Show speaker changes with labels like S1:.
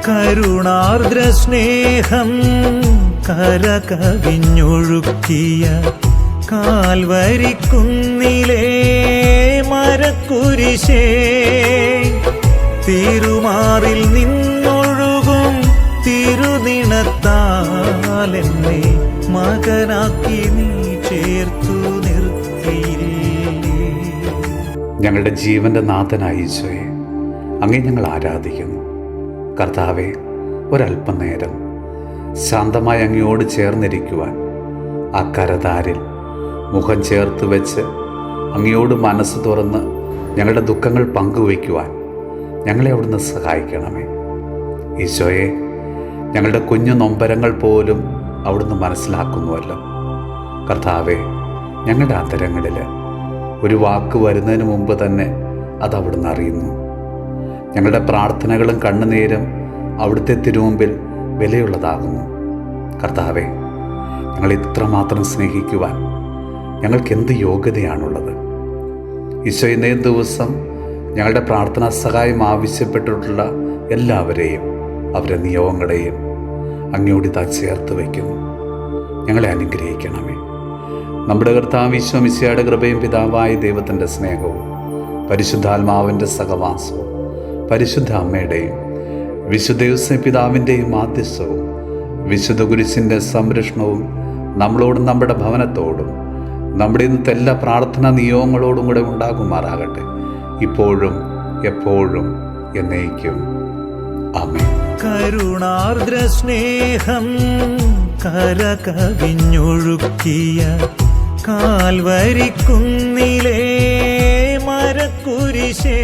S1: കരുണാർദ്ര സ്നേഹം കരകവിഞ്ഞൊഴുക്കിയ കാൽവരിക്കുന്നിലേ മരക്കുരിശേ, തിരുമാറിൽ നിന്നൊഴുകും തിരുനിണത്താൽ എന്നെ മകനാക്കി നീ ചേർത്തു നിർത്തിയില്ലേ.
S2: ഞങ്ങളുടെ ജീവന്റെ നാഥനായ ഈശോയെ, അങ്ങേ ഞങ്ങൾ ആരാധിക്കുന്നു. കർത്താവെ, ഒരല്പനേരം ശാന്തമായി അങ്ങയോട് ചേർന്നിരിക്കുവാൻ, ആ കരതാരിൽ മുഖം ചേർത്ത് വെച്ച് അങ്ങയോട് മനസ്സ് തുറന്ന് ഞങ്ങളുടെ ദുഃഖങ്ങൾ പങ്കുവയ്ക്കുവാൻ ഞങ്ങളെ അവിടുന്ന് സഹായിക്കണമേ. ഈശോയെ, ഞങ്ങളുടെ കുഞ്ഞു നൊമ്പരങ്ങൾ പോലും അവിടുന്ന് മനസ്സിലാക്കുന്നുവല്ലോ. കർത്താവെ, ഞങ്ങളുടെ അന്തരങ്ങളിൽ ഒരു വാക്ക് വരുന്നതിന് മുമ്പ് തന്നെ അത് അവിടുന്ന് അറിയുന്നു. ഞങ്ങളുടെ പ്രാർത്ഥനകളും കണ്ണുനീരും അവിടുത്തെ തിരുമുമ്പിൽ വിലയുള്ളതാകുന്നു. കർത്താവെ, ഞങ്ങൾ ഇത്രമാത്രം സ്നേഹിക്കുവാൻ ഞങ്ങൾക്ക് എന്ത് യോഗ്യതയാണുള്ളത്? ഈശോ, ഇന്നേ ദിവസം ഞങ്ങളുടെ പ്രാർത്ഥനാ സഹായം ആവശ്യപ്പെട്ടിട്ടുള്ള എല്ലാവരെയും അവരുടെ നിയോഗങ്ങളെയും അങ്ങയോടിതാ ചേർത്ത് വയ്ക്കുന്നു. ഞങ്ങളെ അനുഗ്രഹിക്കണമേ. നമ്മുടെ കർത്താവ് ഈശോ മിശിഹായുടെ കൃപയും പിതാവായ ദൈവത്തിൻ്റെ സ്നേഹവും പരിശുദ്ധാത്മാവിൻ്റെ സഹവാസവും പരിശുദ്ധ അമ്മയുടെയും വിശുദ്ധ യോസേപ്പ് പിതാവിൻ്റെയും മാധ്യസ്ഥവും വിശുദ്ധ കുരിശിൻ്റെ സംരക്ഷണവും നമ്മളോടും നമ്മുടെ ഭവനത്തോടും നമ്മുടെ ഇന്നത്തെ എല്ലാ പ്രാർത്ഥനാ നിയോഗങ്ങളോടും കൂടെ ഉണ്ടാകുമാറാകട്ടെ, ഇപ്പോഴും എപ്പോഴും എന്നേക്കും. ആമേൻ.
S1: കരുണാർദ്ര സ്നേഹം കരകവിഞ്ഞൊഴുക്കിയ കാൽവരിക്കുന്നിലേ മരക്കുരിശേ,